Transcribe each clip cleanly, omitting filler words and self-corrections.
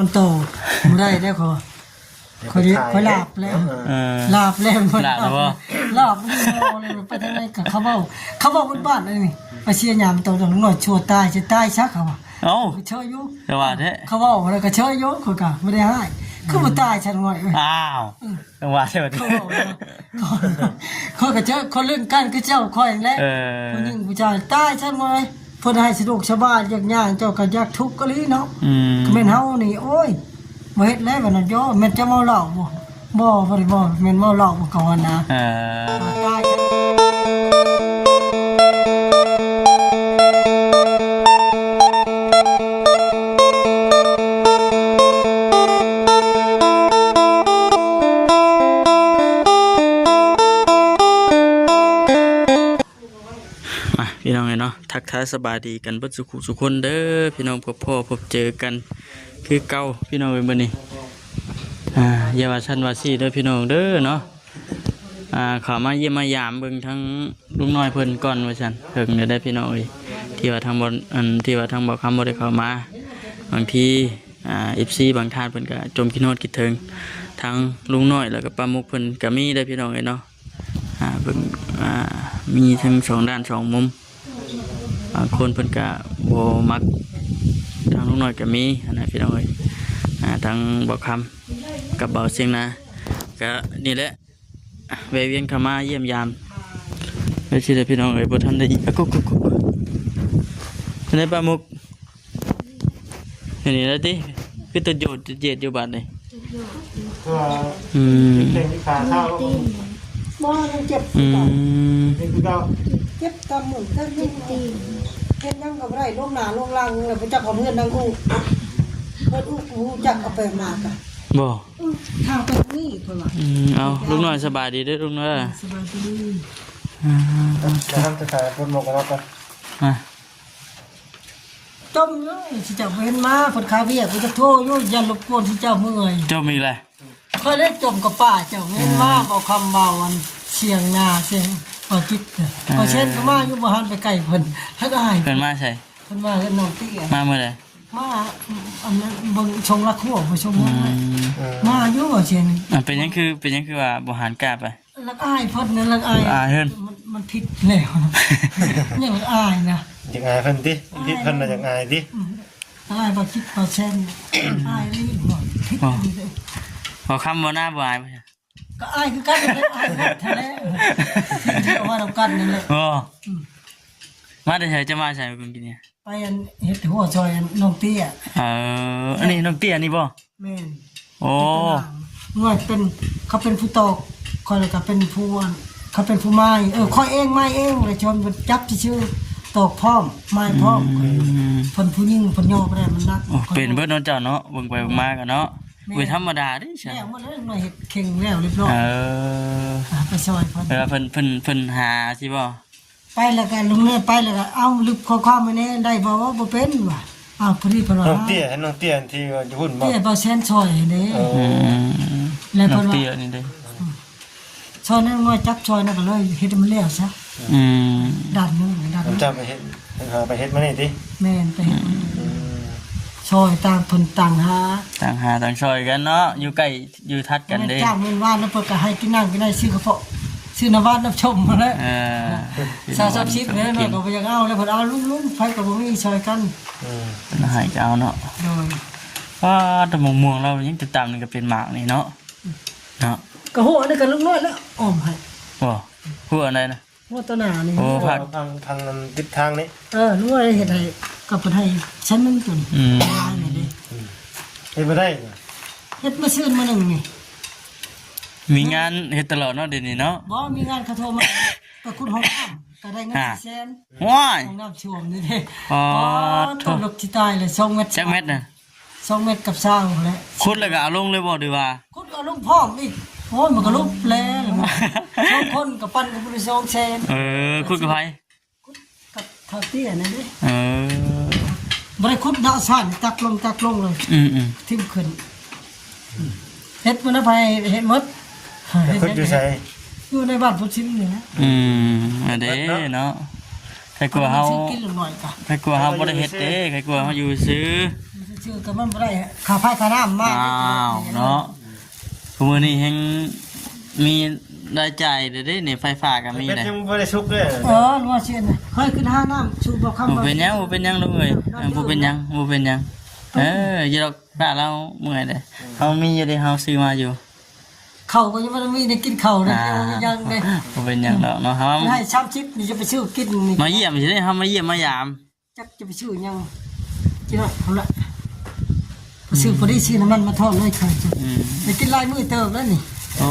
มันโตไม่ได้ได้ขอขอลาบแล้วลาบแล้วมันลาบไม่พอเลยไปทางไหนกับเขาบอกบ้านนี่ไปเชียร์ยามโตตรงหน่อยชัวตายจะตายชักเขาเอ้าเชยยุแต่ว่าแท้เขาบอกอะไรก็เชยยุคนกะไม่ได้ให้คือมาตายฉันหน่อยอ้าวจังหวะใช่ไหมเขาก็เจอคนเล่นกันก็เจ้าคอยแล้วคนยิงผู้ชายตายฉันหน่อยเพื่อให้สะดวกชาวบ้านยากย่างเจ้าก็ยากทุกข์ก็ลีเนาะเม่นเฮานี่โอ้ยมาเฮ็ดแล้วมันย่อแม่นจะเมาเหล้าบ่บ่ได้บ่แม่นเมาเหล้าบ่ก่อนนะตายพี่น้องเนาะทักทายสบายดีกันเบิดสุขคนเด้อพี่น้องพบพ่อพบเจอกันคือเก่าพี่น้องเป็นมื้อนี้อย่าว่าชั้นว่าซี่เด้อพี่น้องเด้อเนาะเข้ามาเยี่ยมมายามเบิ่งทั้งลุงน้อยเพิ่นก่อนว่าซั่นเพิ่งได้พี่น้องเอ้ยที่ว่าทางบ่ที่ว่าทางบ่คำบ่ได้เข้ามาบางทีFC บางท่านเพิ่นก็จมคิดฮอดคิดถึงทั้งลุงน้อยแล้วก็ป้ามุกเพิ่นก็มีได้พี่น้องเอ้ยเนาะเพิ่นมีทั้งสองด้านสองมุมบางคนเพิ่นก็บ่มักทางลุงน้อยก็มีนะพี่น้องเอ้ยทางบ่คำกับเบาเสียงนะก็นี่แหละแวะเวียนเข้ามาเยี่ยมยามไปสิได้พี่น้องเอ้ยบ่ทันได้กุ๊กในปลาหมุกนี่แล้วติคือตัวโยดเจ็ดอยู่บาดนี่เต็งที่ขาเท้าบ่เจ็บเต็งที่เท้าเจ็บตามหมุนตามตีเฮ็ดนั่งก็บ่ได้ลงหน้าลงหลังแล้วไปจักเอาเพื่อนนั่งอู้เพิ่นอู้จักเอาไปมากะบ่ข้าวไปนี่เพิ่นว่าเอาลุงน้อยสบายดีเด้อลุงน้อยสบายดีแล้วทำจะขายคนหมกกันแล้วกันจมเลยสิเจ้าเห็นมาเพิ่นคาเวียกูจะโทรอยู่อย่ารบกวนสิเจ้าเมื่อยเจ้ามีอะไรค่อยได้จมกับป้าเจ้าเห็นมาเอาคำเบาอันเสียงหน้าเสียงพอจิตพอเช่นก็มาอยู่บ่หันไปใกล้เพิ่นถ้าได้เพิ่นมาใส่เพิ่นมาเฮ็ดน้องเตี้ยมาเมื่อใดมาอันนั้นเบิ่งชงละคั่วบ่ชงมาอยู่บ่เช่นเป็นยังคือว่าบ่หันกลับไปลักอายเพิ่นนั่นลักอายเพิ่นมันผิดแล้วยังอายนะอยากอายเพิ่นติผิดเพิ่นน่ะอยากอายติอายบ่คิดบ่เช่นอายนี่บ่ผิดเลยพอคำบ่หน้าบ่อายก็อายคือกันอายแท้ๆที่ว่าเรากันนั่นแหละมาได้ใช้จะมาใช้คนกินเนี่ยไปอันเฮ็ดหัวซอยน้องเตี้ยอันนี้น้องเตี้ยนี่บ่แม่นโอ้ง่วยเป็นเขาเป็นผู้ตอกคอยก็เป็นผู้เขาเป็นผู้ไม้คอยเองไม้เองเลยชนจับชื่อตอกพร้อมไม้พร้อมเพิ่นผู้หญิงเพิ่นย่อบ่ได้มันนักเป็นเบิดเนาะเจ้าเนาะเบิ่งไปมากันเนาะเว้ยธรรมดาเด้ใช่แล้วมันเลยเฮ็ดเข่งแล้วเรียบร้อยไปซอยเพิ่นหาสิบ่ไปแล้วกันลุงเนี่ยไปแล้วก็เอาลึกข้อความมาเนี่ยได้บ่ว่าบ่เป็นว่ะพอดีเพิ่นว่าน้องเตี้ยที่อยู่หุ่นบ่เตี้ยบ่แซนซอยนี่แล้วเพิ่นว่าเตี้ยนี่เด้ซอยนั้นว่าจับซอยนั่นก็เลยเฮ็ดมันแล้วซะดันนึงดันจะไปเฮ็ดไปเฮ็ดมานี่ติแม่นไปเฮ็ดซอยต่างเพิ่นต่างหาต่างซอยกันเนาะอยู่ใกล้อยู่ทัดกันเด้จ้างเงินว่านแล้วเพิ่นก็ให้กินนั่งกินได้ซื้อกระเพาะซื้อน้ำว่านน้ำชมมาแล้ว30 10เนี่ยเนาะก็บ่อยากเอาแล้วเพิ่นเอาลุงๆไผก็บ่มีซอยกันให้เจ้าเนาะโดยว่าแต่ม่วงเรายังติดตามนี่ก็เป็นหมากนี่เนาะก็หัวนี่ก็ลุงน้อยแล้วอ้อมให้บ่หัวอะไรนะหัวต้นหน้านี่โอ้ทางทิศทางนี้ลุงน้อยเฮ็ดให้ก็เพิ่นให้ชั้นนึงตุ่นเฮ็ดบ่ได้เฮ็ดมาซื้อมานึงนี่มีงานเฮ็ดตลอดเนาะเดี๋ยวนี้เนาะบ่มีงานเขาโทรมาก็คุณห้องน้ำก็ได้เงินแสนว้ายห้องน้ำช่วมนี่เด้ตกลกที่ตายเลย2เม็ดจักเม็ดน่ะ2เม็ดกับ20แล้วขุดแล้วก็เอาลงเลยบ่ดีว่าขุดเอาลงพร้อมอีกโอ้ยมันก็ลุกแล้ว2คนกับปั้นกับ2แสนขุดกับไผกับเท่าเตี้ยนั่นเด้บ่ได้ขุดดาวซ่านตักลงเลยทิ่มขึ้นเฮ็ดมันไปเฮ็ดหมดขุดอยู่ไสอยู่ในบ้านพุทธินี่นะอันเด้เนาะใครกลัวเฮากินหน่อยกะใครกลัวเฮาบ่ได้เฮ็ดเด้ใครกลัวเฮาอยู่ซื้อ ชื่อก็มันบ่ได้ค่าไฟค่าน้ำมาก อ้าวเนาะทุกมื้อนี้แฮงมีรายจ่ายเด้นี่ไฟฟ้าก็มี เป็น ได้ ยังบ่ได้ชุกเลย นัวเชียนเฮ้ยขึ้นห้าน้ำชูบอกคำ บ่เป็นหยังบ่เป็นหยังลูกเอ้ยบ่เป็นหยังบ่เป็นหยังอย่าดอกป้าเราเมื่อยเด้เฮามีอยู่เด้เฮาซื้อมาอยู่ เขาก็ยังไม่มีได้กินเขานะยังเลย บ่เป็นหยังดอกเนาะเฮา ให้ช้ำชิปนี่จะไปซื้อกินนี่ มาเยี่ยมสิได้เฮามาเยี่ยมมายาม จักจะไปซื้อยังกินหน่อยเอาละไปซื้อพอดีซื้อน้ำมันมาทอดเลยค่ะจ้ะไปกินลายมือเติมแล้วนี่ โอ้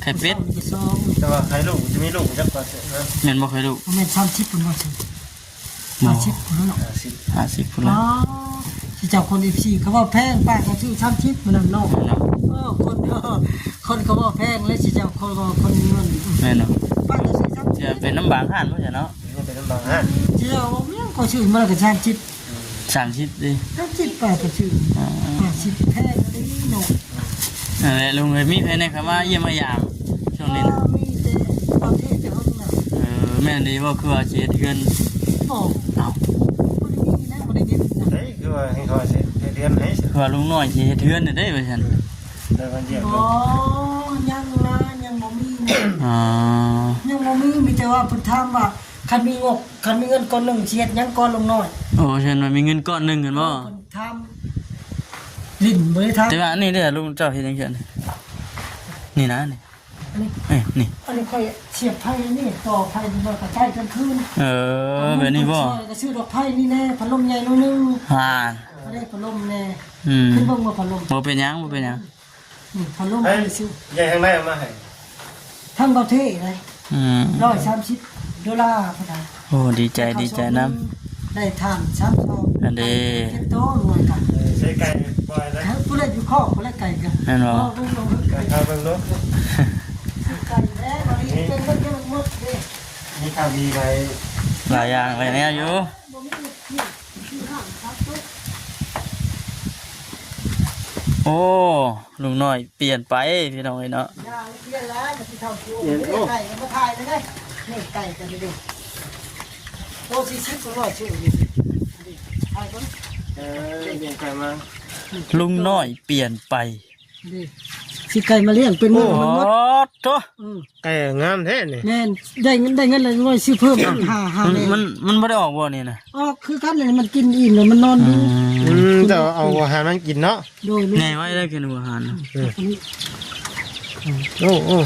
ไข่เป็ด จะซ้อม แต่ว่าใครลูกจะมีลูกจักกว่านะ แม่นบ่เคยรู้ ผมเป็นช้ำชิปผมว่าซื้อช้ำชิปผมแล้วเนาะ 50พุ่น อ๋ ละ อที่เจ้าคนอีพีเขาว่าแพงป้าก็ซื้อช้ำชิปมันนั่นเนาะ เนาะ คนเขาว่าแพงแล้วที่เจ้าคนก็คนเงิน แม่นเนาะ ป้าก็ซื้อช้ำชิ จะ ป เป็นน้ำบางห่านบ่ใช่เนาะ นี่เป็นน้ำบางฮะ ที่เจ้าว่าเมี่ยงก็ซื้อมาแล้วก็ช้ำชิป 30ดิ ช้ำชิปป้าก็ซื้อชิปแพงเลยเนาะ นั่นแหละลุงเอ้ยมีใครในคำว่าเยี่ยมมายามช่วงนี้นะ มีแต่ประเทศแต่ห้องน่ะ แม่นดีว่าคือว่าสิเฮ็ดเฮือน บอก เอ้า คนนี้นะคนนี้นะ เฮ้ยคือว่าให้เขาสิเรียนให้ คือว่าลุงน้อยสิเฮ็ดเฮือนได้ว่าซั่น ได้วันเยี่ยม อ๋อยังนะยังบ่มีนะ อ๋อ ยังบ่มีแต่ว่าเพิ่นถามว่าคันมีงบคันมีเงินก้อนหนึ่งเสียดยังก้อนลงน้อย โอ้ฉันว่ามีเงินก้อนหนึงกันบ่ เพิ่นถามลิ้นบ่ได้ถาม แต่ว่าอันนี้เด้อลุงเจ้าเฮ็ดจังซั่นนี่นะนี่ อันนี้ นี่ อันนี้ค่อยเสียบไผนี่ต่อไผนี่บ่กระจายกลางคืน แบบนี้บ่ ก็ซื้อดอกไผนี่แน่พัดลมใหญ่หน่อยนึง ห่าน บ่ได้พัดลมแน่ Ừ. ขึ้นเบิ่งว่าพัดลม บ่เป็นหยังบ่เป็นหยัง นี่พัดลม เฮ้ย ซื้อ ใหญ่ข้างในเอามาให้ ทั้งประเทศเลย อืม $130พอได้ โอ้ดีใจดีใจนํ ได้ทาน3ซอง อันเด้ เก็บโตรวยกัน ใช้ไก่ปล่อยนะ ผู้เล่นอยู่ข้อผู้เล่นไก่กัน แม่นบ่ ลูกลง ไก่ข้าวเบิ่งลูก ไก่แล้ววันนี้เป็นเรื่องหมดเด้ มีข้าวดีไว้ หลายอย่างหลายแนวอยู่ บ่มีที่ห้ามครับตุ๊ก โอ้ลุงน้อยเปลี่ยนไปพี่น้องเอ้ยเนาะ ยาเรียนแล้วจะเท่าคิวไก่มาถ่ายได้นี่ไก่กันดิโต40ก็100ชื่อดิถ่ายก่อน เลี้ยงไก่มา ลุงน้อยเปลี่ยนไป ดิสิไก่มาเลี้ยงเป็นห โอ้ มื้อมันหมด โต ไก่งามแท้นี่ แม่นได้เงินเลยว่าซื้อเพิ่มหา มันบ่ได้ออกบ่นี่นะ อ๋อคือกันเลยมันกินอิ่มเลยมันนอนอยู่ แต่เอาอาหารมันกินเนาะ โดย ไงไว้ได้กินอาหาร โอ้โอ้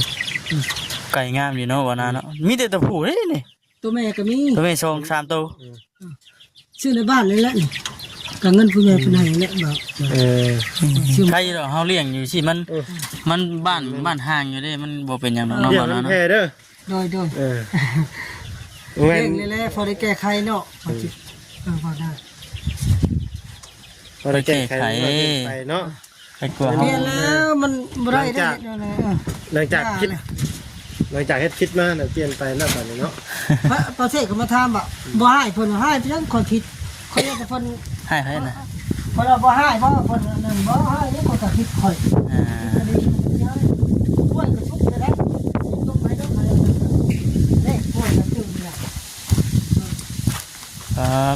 ไก่งามดีเนาะว่านาเนาะมีแต่ตัวผู้เด้นี่ ตัวแม่ก็มี ตัวแม่2 3ตัว ซื้อในบ้านเลยแหละนี่กับเงินผู้ใหญ่เป็นไห้แหละบอก เออ ใครดอกเฮาเลี้ยงอยู่สิมันบ้านห่างอยู่เด้มันบ่เป็นหยังดอกเนาะ เลี้ยง ว่า มั นาน เนาะ แพ้เด้อ โดย เออ เลี้ยงเลยแหละพอได้แก้ไขเนาะพอจิพอได้ พอได้แก้ไขไปเนาะ ไปกลัว เป เฮา ลี่ยนแล้วมันบ่ได้ได้ หลังจากคิดเฮ็ดคิดมาเนี่ยเปลี่ยนไปแล้วตอนนี้เนาะ ประเทศก็มาถามว่าบ่ให้เพิ่นให้เพิ่นคนผิดเขาเรียกว่าเพิ่น ให้นะ เพิ่นบ่ให้บ่เพิ่นนั่นบ่ให้เนี่ยคนก็ผิดข่อย อ่า ป่วยก็ทุกข์เลยทุกข์ไปทุกข์มาเลยเนี่ยป่วยก็ตึงเนี่ย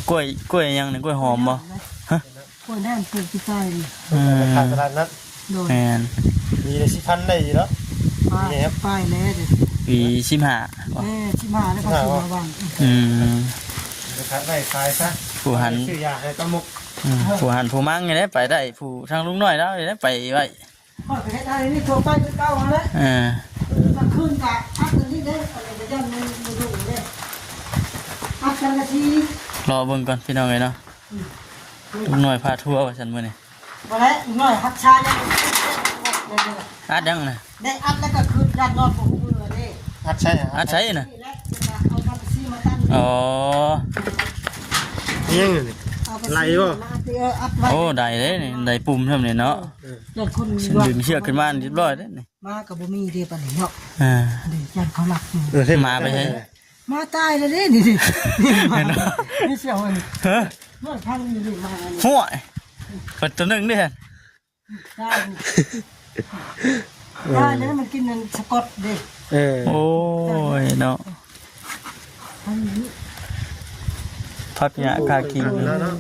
กล้วยยังนี่กล้วยหอมบ่ ป่วยแน่นปลูกที่ใต้นี่ ขาดตลาดนัด โดน แม่น มีได้สิพันได้อยู่แล้ว ป้ายแล้วเด้ ปี15บ่ ชิมาแล้วก็ซื้อมาบ้าง อืม ขายได้ขายซะ ผู้หัน ซื้อยาให้ตะมุก ผู้หันผู้มั่งนี่ได้ไปได้ผู้ทางลุงน้อยแล้วได้ไปไว้ พ่อไปให้ได้นี่โทรไปคือเก่าแล้ว กลางคืนกะพักกันที่เด้อะไรจะย่ำมันดูเด้พักกันนาที รอเบิ่งก่อนพี่น้องเอ้ยเนาะลุงน้อยพาทัวร์ว่าซั่นมื้อนี้ มาแล้วหน่อยพักชาเนี่ย อัดยังน่ะ ได้อัดแล้วก็คืนยันนอนของมือเด้ อัดใช่ อัดใช้น่ะ นี่แหละเอาทำไปซีมาตั้ง อ๋อ ยังอยู่นี่ ไหลบ่ อัดไว้ โอ้ได้เด้นี่ได้ปุ่มเท่านี้เนาะ ยันคน ฉันดึงเชือกขึ้นมาเรียบร้อยเด้นี่ มากับบ่มีเด้ปานนี้เนาะ อ่า เด้ยันเขาหลัก มาไปใช่ มาตายแล้วเด้นี่ดินี่เสียวนี่ เฮ้อ นวดพังนี่ดิมา หัวเปิดตัวหนึงเด้ ได้ได้แล้วมันกินนั่นสะกดเด้ โอ้ยเนาะพักยาคาคิง แล้วเนาะ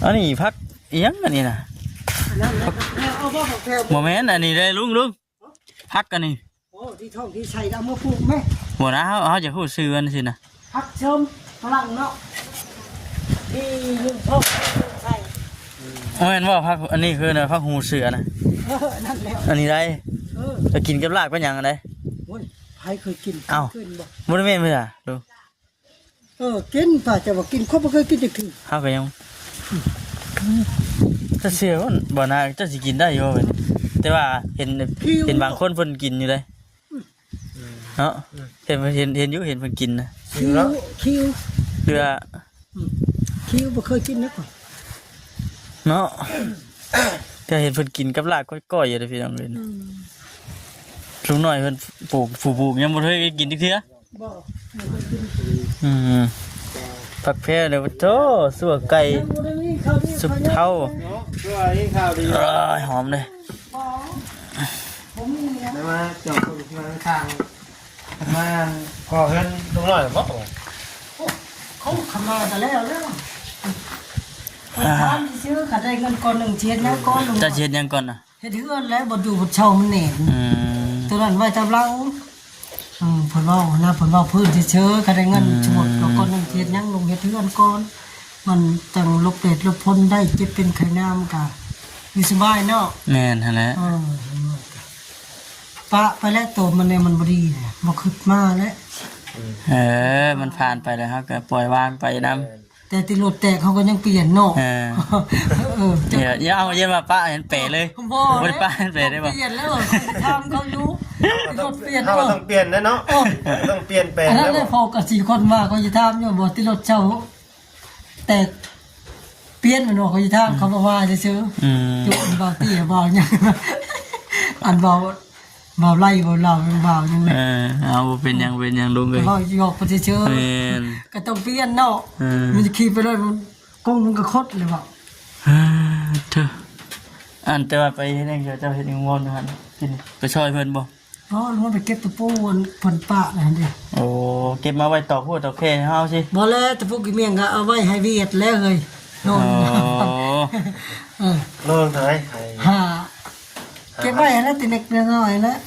อันนี้พักอีหยังอันนี้น่ะ นั่นแหละเอาบ่ของแถว บ่แม่นอันนี้เลยลุงพักกันนี่ โอ้ที่ท้องที่ใส่เอามาปลูกไหม บ่นะเขาจะฮู้ชื่ออันสินะ ผักชมฝรั่งเนาะที่ลุงพ่อใส่ บ่แม่นว่าพักอันนี้คือน่ะพักหูเสือนะ นั่นแล้ว อันนี้ได้ เออ จะกินกับลากเป็นหยังอันใด โอ้ยใครเคยกิน เอ้า ขึ้นบ่ บ่ได้แม่นเพิ่นอ่ะดู กินป่ะจะว่ากินเขาบ่เคยกินจักที เฮาก็ยังถ้าเสือมันบ่น่าจะสิกินได้อยู่เว้ยแต่ว่าเห็นบางคนเพิ่นกินอยู่เลยเนาะเห็นอยู่เห็นเพิ่นกินนะ คิว เพื่อ คิวบ่เคยกินนะก่อน เนาะก็เห็นเพิ่นกินกับลากก้อยๆอยู่เด้อพี่น้องเอ้ยลุงน้อยเพิ่นปลูกยังบ่เคยกินจักเทื่อ บ่ ผักแพรเดี๋ยวโตสัวไก่สุกเท่า ตัวนี้ข่าวดี หอมเลย ผมมีนะ ได้มาจอดมาข้างมาก่อเฮือนตรงหน่อยบ่ เขาขมาแต่แล้วทานซื้อขาได้เงินก้อนหนึ่งเชียดแล้วก้อนหนึ่ง จะเช็ดยังก่อนนะ เฮ็ดเฮือนแล้วบ่อยู่บ่เช่ามันแหน่ตัวนั้นไว้ตำลังผลว่านะผลว่าพื้นเชื้อขาได้เงินชดแล้วก้อนหนึ่งเชียดยังลงเฮ็ดเฮือนก้อนมันจังลบเป็ดลบพ้นได้เจ็บเป็นไข้น้ำกะอยู่สบายเนาะ แม่นหั่นแหละ ปะไปแล้วตัวมันเนี่ยมันบ่ดีบ่ขึ้นมาแล้ว มันผ่านไปแล้วครับก็ปล่อยวางไปนำ แต่ติรถแตกเขาก็ยังเปลี่ยนเนาะ อย่าเอาอย่ามาป้าเห็นเป๋เลยบ่ได้ป้าเห็นเป๋ได้บ่ เปลี่ยนแล้วทำเขาอยู่รถเปลี่ยน เราต้องเปลี่ยนนะเนาะต้องเปลี่ยนแปลง อัน แล้ นั้น ว เลยพอกับ4คนมาเขาจะทำอยู่บ่ติรถเช่าแต่เปลี่ยนมันว่าเขาจะทำเขาบอกว่าจะซื้อจุอันเบาตี้เบาหยังอันเบาไล่เบาเราเบายังไง เอาเป็นยังลุงเลย เบาหยอกไปเฉย แม่น ก็ต้องเปลี่ยนเนาะมันจะขี่ไปเลยมันกงมันก็คดเลยบ่ เธออันแต่ว่าไปเฮ็ดหยังเจ้าเฮ็ดหยังงอนหั่นกินไปช่วยเพิ่นบ่ อ๋อลงไปเก็บตะปูผลปะนั่นดิ โอ้เก็บมาไว้ตอกหัวตอกแค่เฮาสิ บ่แล้วตะปูกี่เมียงก็เอาไว้ให้เวียดแล้วเฮ้ยโน่นเออ โน่นไทย หาเก็บไว้แล้วติเล็กน้อยแล้ว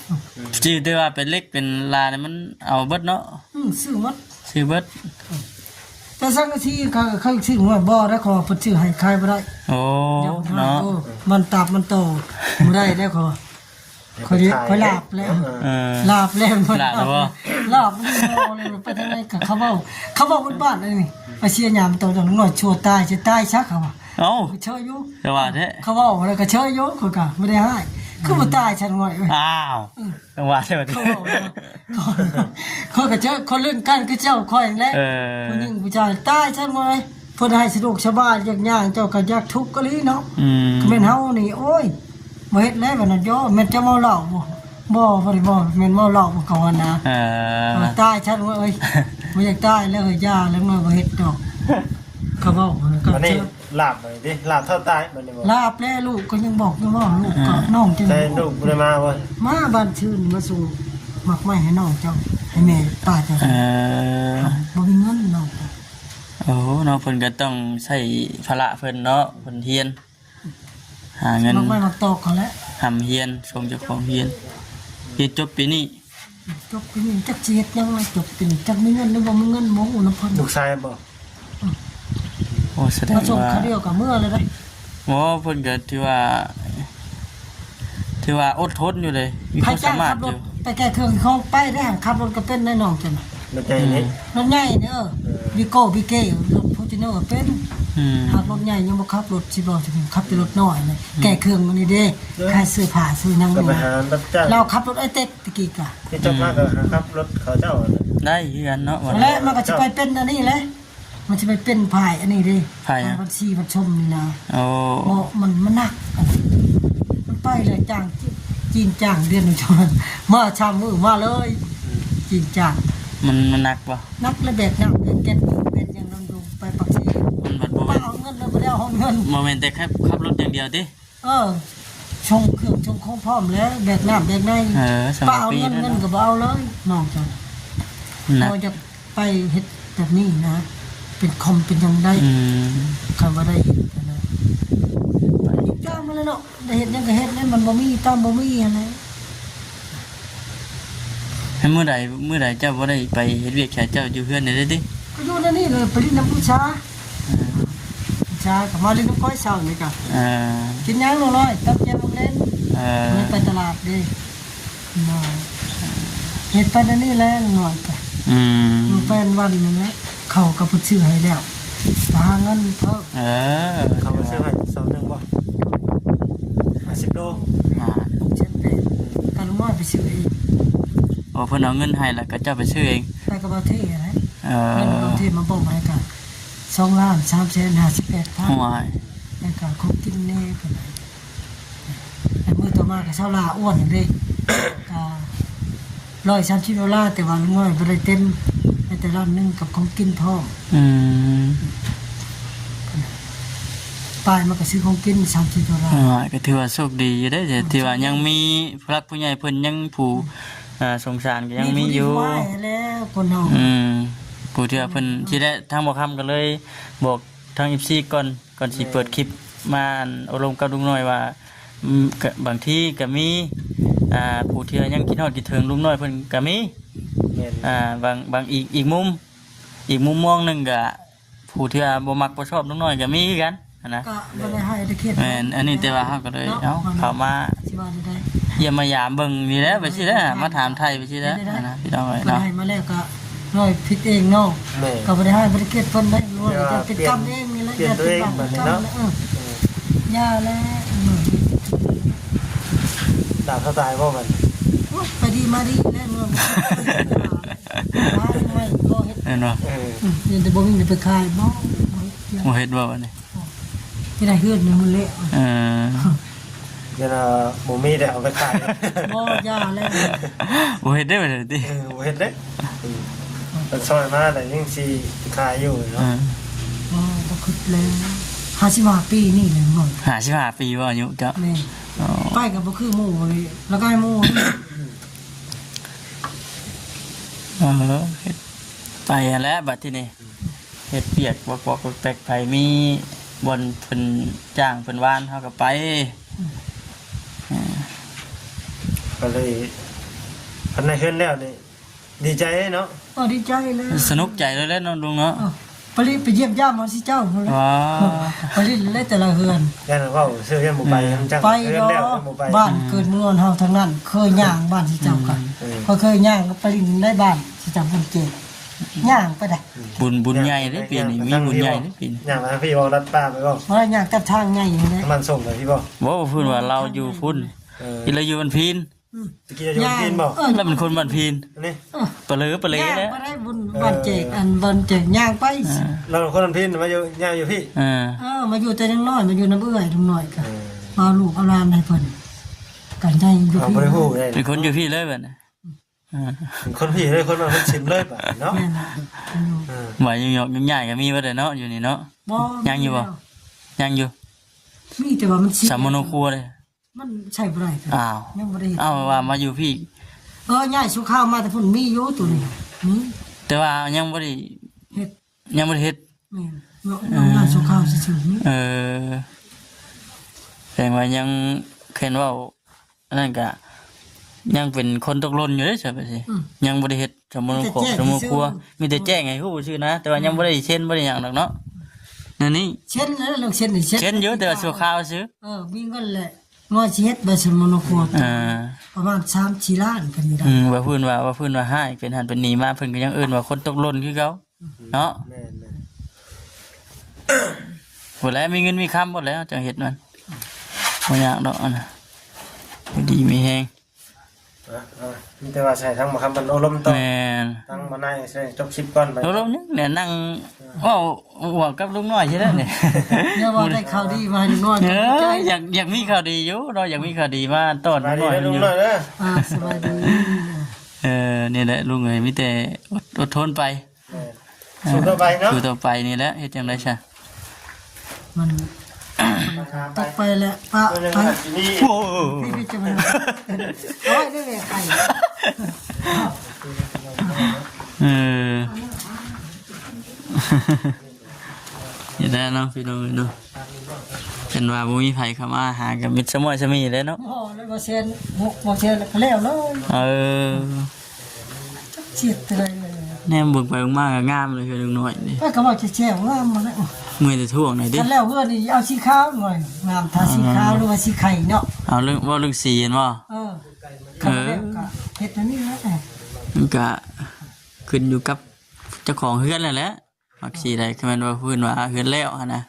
จื่อแต่ว่าเป็นเล็กเป็นลาเนี่ยมันเอาเบิดเนาะ ซื้อหมด ซื้อเบิด แต่สังกะสีเขาซื้อหัวบ่ได้ขอเพิ่นซื้อให้ขายบ่ได้ โอ้เนาะ มันตับมันโตบ่ได้แล้วขอขอลาบแล้วลาบแล้วลาบมันเลยไปทางไหนก็เขาเว้าบ้านนี่ไปเสียยามโตจังน้อยชั่วตายสิตายซักเขาว่า เอ้า เชยอยู่ แต่ว่าแท้ เขาเว้าแล้วก็เชยอยู่เขาก็ไม่ได้ให้คือบ่ตายฉันว่า อ้าวจังหวะใช่บ่ เขาเว้าเขาก็เจอคนเล่นกันคือเจ้าคอยนั่นแหละ ผู้หญิงผู้ชายตายฉันว่าเพิ่นให้สะดวกสบายย่างๆเจ้าก็อยากทุกข์ก็ลีเนาะก็แม่นเฮานี่โอ้ยบ่เฮ็ดแล้วบัดนั้นย่อแม่นจะเมาเหล้าบ่ได้บ่แม่นเมาเหล้าบ่ก่อนนะตายฉันว่าเอ้ยบ่อยากตายแล้วยาแล้วมันบ่เฮ็ดดอกเขาเว้าก็ วันนี้หลับเลยดิหลับเท่าตายมันนี่บ่ ลาบแล้วลูกก็ยังบอกอยู่ว่าลูกก็น้องจัง แต่ลูกบ่ได้มาบ่ มาบ้านชื่นมาสู่มักไม้ให้น้องเจ้าให้แม่ป้าเจ้าบ่มีเงินน้อง โอ้เนาะเพิ่นก็ต้องใช้ภาระเพิ่นเนาะเพิ่นเฮียนหาเงิน มักไม้มักตอกเขาแล้ว ทำเฮียนส่งเจ้าของเฮียนเฮ็ดจบปีนี้ จบเป็นจักสิเฮ็ดยังไงจบเป็นจักมีเงินหรือบ่มีเงินบ่ฮู้นำเพิ่น ลูกชายบ่ โอ้แสดง มาส่ง ว่า คาเดียวกับเมื่อเลยได้ โอ้เพิ่นก็ถือว่าอดทนอยู่เลยมีค ใคร วาม จ้า สาง มาร ขั ถ บ อ รถ ยู่ ไปแก้เครื่องของไปได้ขับรถก็เป็นได้น้องจัง มันใจนี่ รถใหญ่เด้อวิโก้วิเก้รถฟูจิโน่ก็เป็น ขับรถใหญ่ยังบ่ขับรถสิบ่ถึงขับแต่รถน้อยเลยแก้เครื่องมันนี่เด้ขายเสื้อผ้าซื้อหนัง ก็ นี่ ไปหารับจ้าง เราขับรถไอ้เต็กตะกี้กะ ที่จบมาก็ครับรถเขาเจ้า ได้คือกันเนาะวัน และมันก็สิไปเป็นอันนี้แหละมันสิไปเป็นภายอันนี้เด้ ภายอะ วัน4วันชมนี่นะ โอ้ บ่มันหนักมันไปเลยจ้างจีนจ้างเดือนหนึงเท่านั้นมาชามมือมาเลยจีนจ้าง มันหนักป่ะ นักและแบกน้ำเป็นยังลำดูไปปักซี มันบัดบ่ ป้า แม่น เอาเงินแล้วบ่ได้เอาเงิน บ่แม่นแต่แค่ขับรถอย่างเดียวติ ชงเครื่องชงของพร้อมแล้วแบกน้ำแบกใน สมั ป้าย เอา ปี เงิน นั้น เงิน เนาะ ก็บ่เอาเลยน้องจัง หนัก เราจะไปเฮ็ดแบบนี้นะ เป็นคอมเป็นยังได้ อืม คำว่าได้เฮ็ดนะ จ้างมาแล้วเนาะได้เห็ดยังก็เห็ดนั่นมันบ่มีตามบ่มีอะไร ให้เมื่อใดเจ้าบ่ได้ไปเฮ็ดเวียกแค่เจ้าอยู่เฮือนได้ติ ก็อยู่นั่นนี่เลยไปลิ้นน้ำผู้ชาชากับมาลิ้นน้ำก้อยเศร้านี่กันกินยังน้อยตับแจ่วเล่นไปตลาดดิน้อยเห็ดไปนั่นนี่แหละน้อยกันมันเป็นวันนึงนะเขาก็พูดชื่อให้แล้วหาเงินเพิ่มเขาซื้อให้2-1บ่50 โลเช่นเป็นการลุงน้อยไปซื้อเองโอ้เพิ่นเอาเงินให้แล้วก็เจ้าไปซื้อเองไปกับประเทศอะไรเงินประเทศมาบอกมาให้กัน2,358,000แล้วก็คบกินเน่กันแต่มือต่อมาก็เช่าลาอ้วนเลยก็$130แต่ว่าลุงน้อยบ่ได้เต็มแต่ร้านนึงกับของกินพร้อมป้ายมันก็ซื้อของกิน$30ก็ถือว่าโชคดีอยู่ได้ที่ว่ายังมีผู้รักผู้ใหญ่เพิ่นยังผู้สงสารก็ยังมีอยู่แล้วคนเฮาผู้ที่ว่าเพิ่นสิได้ทางบ่คำก็เลยบอกทาง FC ก่อนสิเปิดคลิปมาอบรมกับลุงน้อยว่าบางทีก็มีผู้ที่ยังคิดฮอดคิดถึงลุงน้อยเพิ่นก็มีบางอีกมุมมองนึงก็ผู้ที่บ่มักบ่ชอบลุงน้อยก็มีกันนะก็บ่ได้ให้ได้เฮ็ดอันนี้แต่ว่าเฮาก็เลยเข้ามาเยี่ยมมายามเบิ่งนี่แหละไปสิแล้วมาถามไทยไปสิแล้วนะพี่น้องเอ้ยเนาะให้มาแล้วก็น้อยผิดเองเนาะก็บ่ได้ให้บ่ได้เฮ็ดเพิ่นได้รู้ว่าเป็นกรรมเองนี่แหละอย่าตัวเองบัดนี้เนาะย่าแล้วตามสไตล์บ่มันไปดีมาดีแล้วเนาะไม่ก็เฮ็ดเนาะแต่บ่มีไปขายบ่เฮ็ดบ่บัดนี้ที่ได้เฮือนนี่มันเละเดี๋ยวหมูมีได้เอาไปขายบ่ย่าแล้วบ่เฮ็ดได้บ่ได้ติบ่เฮ็ดเด้มันซอยมาแต่ยังสิขายอยู่เนาะบ่คิดแล้ว55ปีนี่แหละบ่55ปีบ่อายุเจ้าแม่ไปก็บ่คือหมู่เลยแล้วก็หมู่เฮ็ดไปแล้วบัดทีนี้เฮ็ดเปียกปอกๆแปลกๆไปมีบนเพิ่นจ้างเพิ่นว่านเฮาก็ไปก็เลยพันในเฮือนแล้วนี่ดีใจเนาะดีใจเลยสนุกใจเลยแล้วน้องลุงเนาะไปเยี่ยมย่ามาสิเจ้าพุ่นแล้วไปเลยแต่ละเฮือนย่านเว้าซื้อเฮือนบ่ไปจังเฮือนแล้วบ้านเกิดเมืองเฮาทั้งนั้นเคยย่างบ้านสิเจ้ากันก็เคยย่างก็ไปได้บ้านสิเจ้าเพิ่นเก่งย่างไปได้บุญใหญ่เด้ปีนี้มีบุญใหญ่เด้ปีนี้ย่างมาพี่บ่รัดป้าไปบ่ว่าย่างกับทางใหญ่อยู่เด้มันส่งเลยพี่บ่พูดว่าเราอยู่พุ่นอีเราอยู่บ้านพีนตะกี้อยู่บ้านพีนบ่แล้วเป็นคนบ้านพีนนี่ปะเลอแล้วบ่ได้บุญบ้านเจกอันบ้านเจกย่างไปเราคนบ้านพีนมาอยู่ย่างอยู่พี่มาอยู่แต่น้อยมาอยู่น้ำเอื้อยน้อยก็มาลูกเอาหลานให้เพิ่นกันใหญ่อยู่พี่เป็นคนอยู่พี่เลยบัดน่ะคนพี่เลยคนมาเพิ่นชิมเลยบัดเนาะว่ายังใหญ่ก็มีบ่ได้เนาะอยู่นี่เนาะยังอยู่บ่ยังอยู่มีแต่ว่ามันสามโนครัวเลยมันใช่บ่ได้ยังบ่ได้ว่ามาอยู่พี่ใหญ่สุข้าวมาแต่พุ่นมีอยู่ตัวนี้แต่ว่ายังบ่ได้เฮ็ดยังบ่ได้เฮ็ดแม่นใหญ่สุข้าวซื่อๆนี่แสดงว่ายังเห็นว่าอันนั้นก็ยังเป็นคนตกหล่นอยู่เด้ใช่ป่ะสิยังบ่ได้เฮ็ดสมมุติสมมุติครัวมีแต่แจ้งให้ฮู้ชื่อนะแต่ว่ายังบ่ได้เช่นบ่ได้หยังดอกเนาะนั่นนี่เช่นแล้วเราเช่นนี่เช่นเยอะแต่ว่าชั่วคราวซื่อมีเงินแหละน้อยสิเฮ็ดบ่สมมุติครัวประมาณ3-4 ล้านก็มีได้ว่าเพิ่นว่าให้เป็นหันเป็นหนีมาเพิ่นก็ยังเอิ้นว่าคนตกหล่นคือเก่าเนาะแม่นๆบ่แล้วมีเงินมีคำหมดแล้วจังเฮ็ดมันบ่ยากดอกนะดีมีแฮงมีแต่ว่าใส่ทั้งมาคำเป็นอารมณ์ต่อทั้งมาในใส่จบชิปก่อนไปอารมณ์เนี่ยนั่งหัวกับลุงน้อยใช่ไหมเนี่ยเนี่ยว่าได้ข่าวดีมาลุงน้อยอยากมีข่าวดีอยู่เราอยากมีข่าวดีมาต้อนลุงน้อยเด้อสบายดีนี่แหละลุงเอ้ยมีแต่อดทนไปสู้ต่อไปเนาะสู้ต่อไปนี่แหละเฮ็ดจังได๋ซะมันตักไปแล้วปะไปโอ้ยจะมันโอ้ยได้เลยไข่อย่าได้เนาะพี่น้องเนาะ กันว่าบ่มีไผเข้ามาหากับมิตรสมอยสมีเลยเนาะ อ๋อแล้วบ่เซ็นบ่เซ็นแล้วก็แล้วเลย เออ เฉียดเลยเลย แนมเบิ่งไปเบิ่งมาก็งามเลยคือลุงน้อยนี่ ก็ว่าจะแช่งามมาแล้ว เมื่อยแต่ท่วงหน่อยดิ กันแล้วเพื่อนนี่เอาสีขาวหน่อยงามทาสีขาวหรือว่าสีไข่เนาะ เอาเรื่องว่าเรื่องสีเห็นบ่ กันแล้วก็เฮ็ดอันนี้นะ มันก็ขึ้นอยู่กับเจ้าของเฮือนนั่นแหละมักสีใดคือมันว่าเพิ่นว่าเฮือนแล้วหั่นนะ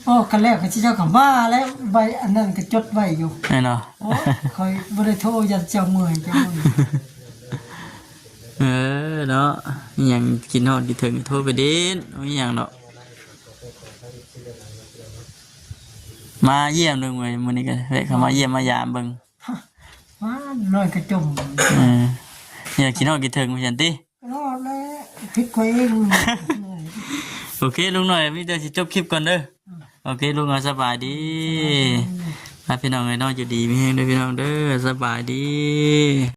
โอ้กันแล้วก็สิเจ้าก็มาแล้วใบอันนั้นก็จดไว้อยู่ แน่เนาะ โอ้คอยบ่ได้โทรยันเจ้าเมื่อยเจ้าเมื่อย เออเนาะอิหยังกินฮอดกินถึงโทรไปเด่นบ่มีหยังเนาะมาเยี่ยมเบิ่งไว้มื้อนี้ก็แวะเข้ามาเยี่ยมมายามเบิ่ง มาลอยกระจม นี่กินฮอดกินถึงว่าซั่นติ รอดแล้วพิดคอยเอง โอเคลุงหน่อยมีแต่สิจบคลิปก่อนเด้อโอเคลุงเอาสบายดีพี่น้องเอ้ยเนาะอยู่ดีมีแฮงเด้อพี่น้องเด้อสบายดี